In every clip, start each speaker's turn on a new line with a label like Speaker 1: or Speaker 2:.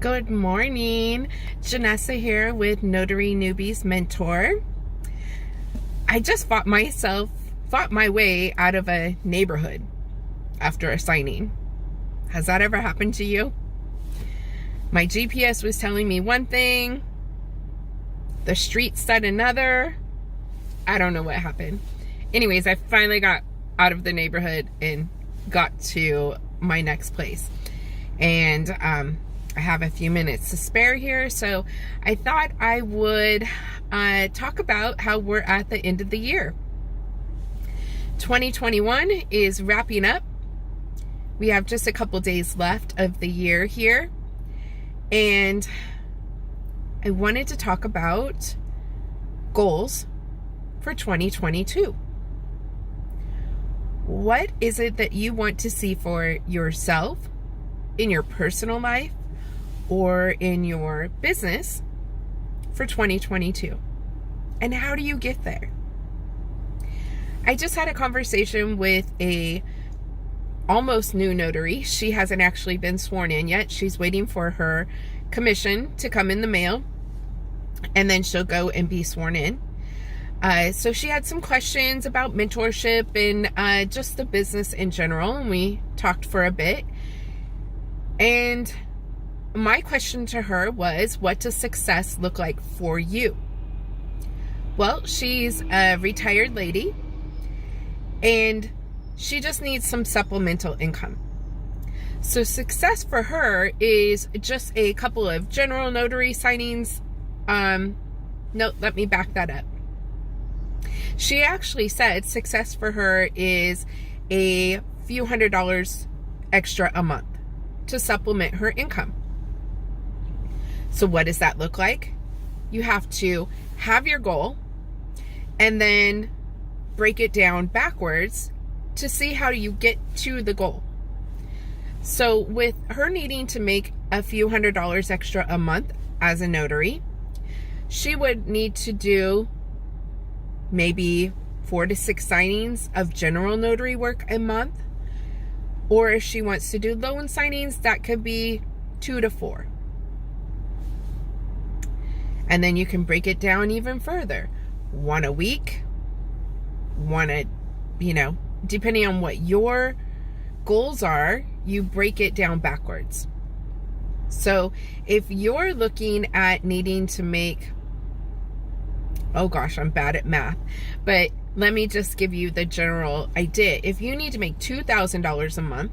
Speaker 1: Good morning. Janessa here with Notary Newbie's Mentor. I just fought my way out of a neighborhood after a signing. Has that ever happened to you? My GPS was telling me one thing, the street said another. I don't know what happened. Anyways, I finally got out of the neighborhood and got to my next place. And I have a few minutes to spare here, so I thought I would talk about how we're at the end of the year. 2021 is wrapping up. We have just a couple days left of the year here, and I wanted to talk about goals for 2022. What is it that you want to see for yourself in your personal life or in your business for 2022? And how do you get there? I just had a conversation with a almost new notary. She hasn't actually been sworn in yet. She's waiting for her commission to come in the mail, and then she'll go and be sworn in. So she had some questions about mentorship and just the business in general, and we talked for a bit. And my question to her was, what does success look like for you? Well, she's a retired lady, and she just needs some supplemental income. So success for her is just a couple of general notary signings. No, let me back that up. She actually said success for her is a few $100s extra a month to supplement her income. So what does that look like? You have to have your goal and then break it down backwards to see how you get to the goal. So with her needing to make a few $100s extra a month as a notary, she would need to do maybe 4 to 6 signings of general notary work a month. Or if she wants to do loan signings, that could be 2 to 4. And then you can break it down even further. 1 a week, 1 depending on what your goals are, you break it down backwards. So if you're looking at needing to make, oh gosh, I'm bad at math, but let me just give you the general idea. If you need to make $2,000 a month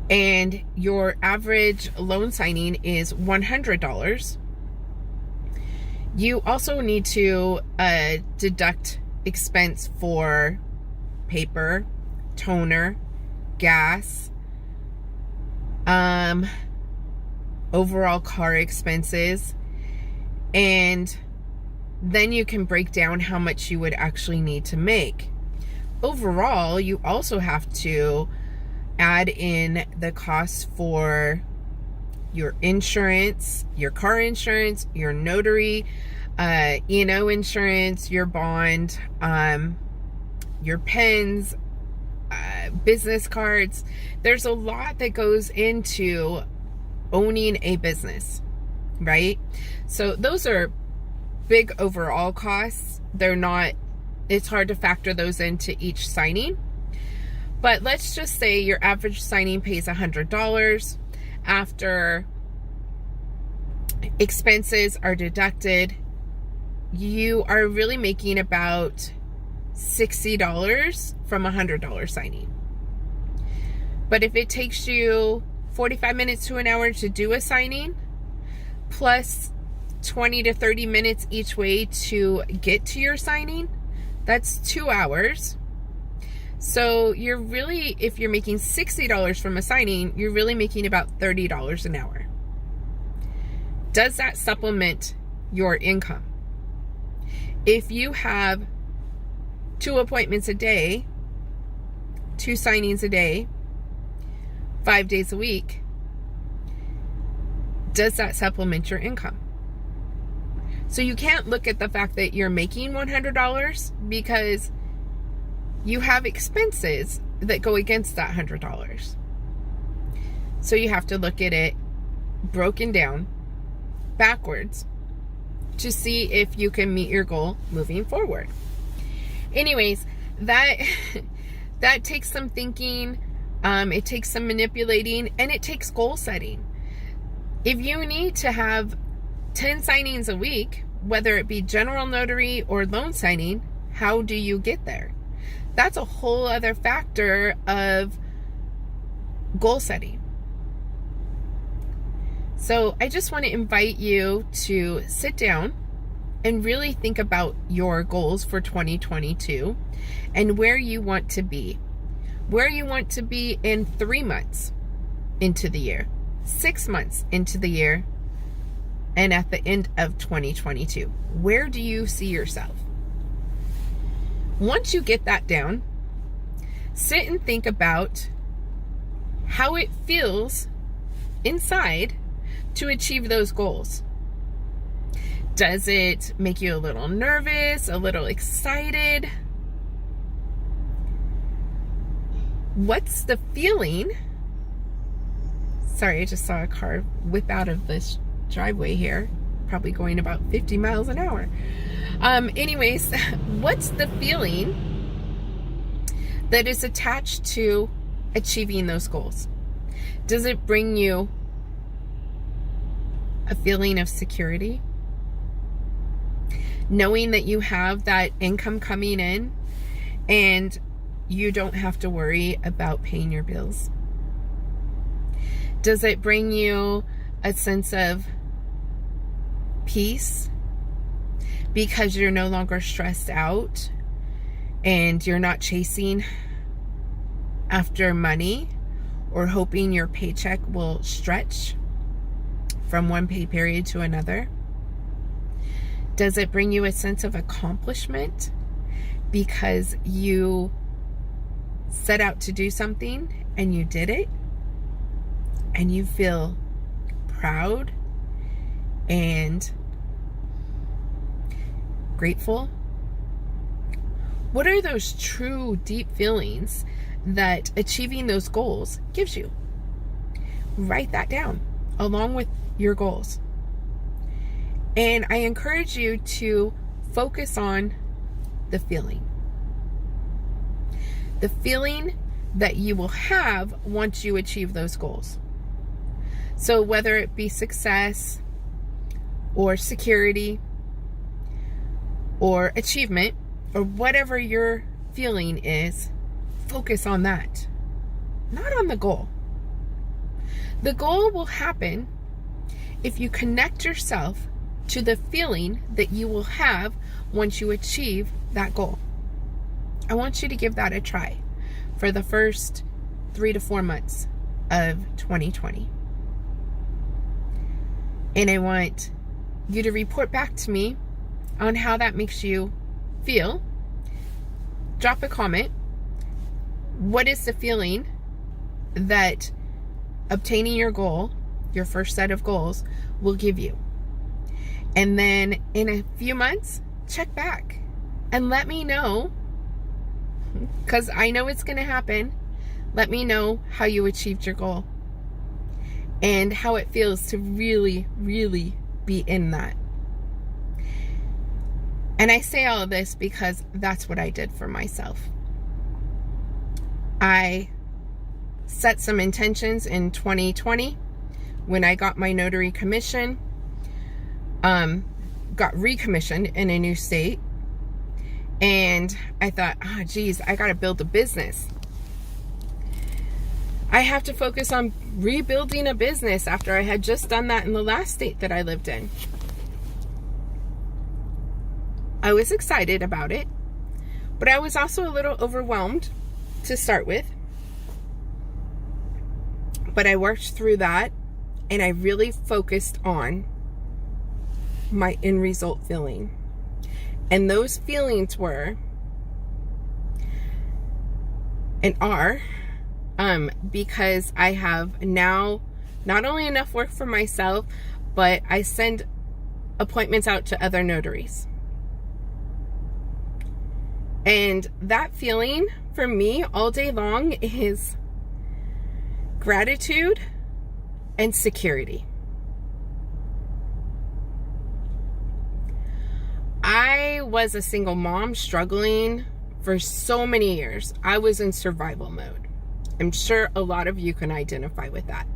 Speaker 1: and your average loan signing is $100, you also need to deduct expense for paper, toner, gas, overall car expenses, and then you can break down how much you would actually need to make. Overall, you also have to add in the costs for your insurance, your car insurance, your notary, insurance, your bond, your pens, business cards. There's a lot that goes into owning a business, right? So those are big overall costs. It's hard to factor those into each signing. But let's just say your average signing pays $100. After expenses are deducted, you are really making about $60 from a $100 signing. But if it takes you 45 minutes to an hour to do a signing, plus 20 to 30 minutes each way to get to your signing, that's 2 hours. So you're really, if you're making $60 from a signing, you're really making about $30 an hour. Does that supplement your income? If you have 2 appointments a day, 2 signings a day, 5 days a week, does that supplement your income? So you can't look at the fact that you're making $100 because you have expenses that go against that $100. So you have to look at it broken down backwards to see if you can meet your goal moving forward. Anyways, that takes some thinking, it takes some manipulating, and it takes goal setting. If you need to have 10 signings a week, whether it be general notary or loan signing, how do you get there? That's a whole other factor of goal setting. So I just want to invite you to sit down and really think about your goals for 2022 and where you want to be. Where you want to be in 3 months into the year, 6 months into the year, and at the end of 2022. Where do you see yourself? Once you get that down, sit and think about how it feels inside to achieve those goals. Does it make you a little nervous, a little excited? What's the feeling? Sorry, I just saw a car whip out of this driveway here, probably going about 50 miles an hour. Anyways, what's the feeling that is attached to achieving those goals? Does it bring you a feeling of security? Knowing that you have that income coming in and you don't have to worry about paying your bills? Does it bring you a sense of peace because you're no longer stressed out and you're not chasing after money or hoping your paycheck will stretch from one pay period to another? Does it bring you a sense of accomplishment because you set out to do something and you did it and you feel proud and grateful? What are those true deep feelings that achieving those goals gives you? Write that down along with your goals. And I encourage you to focus on the feeling. The feeling that you will have once you achieve those goals. So whether it be success or security or achievement or whatever your feeling is, focus on that, not on the goal. The goal will happen if you connect yourself to the feeling that you will have once you achieve that goal. I want you to give that a try for the first 3 to 4 months of 2020. And I want you to report back to me on how that makes you feel. Drop a comment. What is the feeling that obtaining your goal, your first set of goals, will give you? And then in a few months, check back and let me know, because I know it's going to happen. Let me know how you achieved your goal and how it feels to really, really be in that. And I say all of this because that's what I did for myself. I set some intentions in 2020 when I got my notary commission, got recommissioned in a new state. And I thought, geez, I got to build a business. I have to focus on rebuilding a business after I had just done that in the last state that I lived in. I was excited about it, but I was also a little overwhelmed to start with. But I worked through that and I really focused on my end result feeling. And those feelings were and are because I have now not only enough work for myself, but I send appointments out to other notaries. And that feeling for me all day long is gratitude and security. I was a single mom struggling for so many years. I was in survival mode. I'm sure a lot of you can identify with that.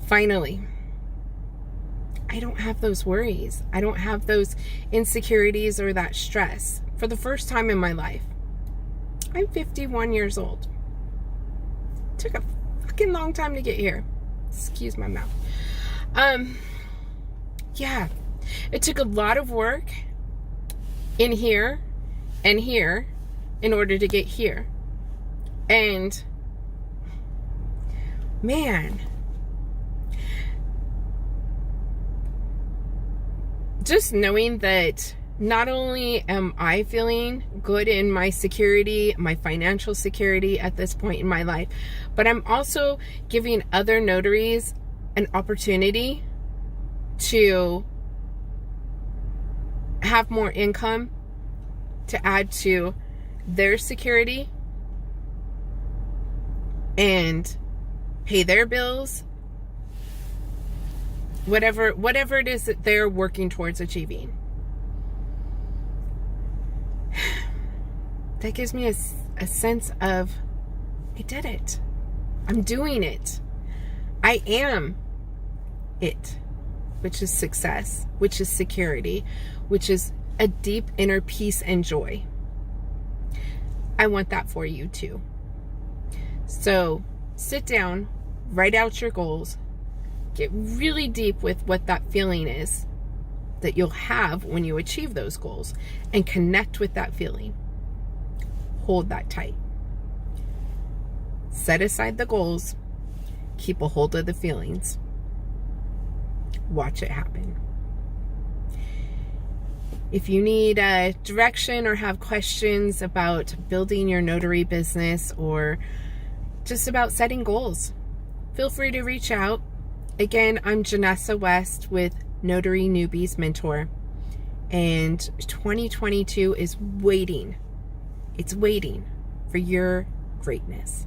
Speaker 1: Finally, I don't have those worries. I don't have those insecurities or that stress for the first time in my life. I'm 51 years old. Took a fucking long time to get here. Excuse my mouth. Yeah, it took a lot of work in here and here in order to get here. And man, just knowing that not only am I feeling good in my security, my financial security at this point in my life, but I'm also giving other notaries an opportunity to have more income to add to their security and pay their bills, whatever it is that they're working towards achieving. That gives me a sense of, I did it. I'm doing it. I am it, which is success, which is security, which is a deep inner peace and joy. I want that for you too. So sit down, write out your goals, get really deep with what that feeling is that you'll have when you achieve those goals, and connect with that feeling. Hold that tight. Set aside the goals, keep a hold of the feelings. Watch it happen. If you need direction or have questions about building your notary business or just about setting goals, feel free to reach out. Again, I'm Janessa West with Notary Newbie's Mentor, and 2022 is waiting. It's waiting for your greatness.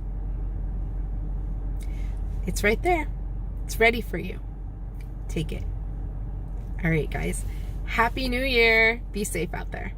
Speaker 1: It's right there. It's ready for you. Take it. All right, guys. Happy New Year. Be safe out there.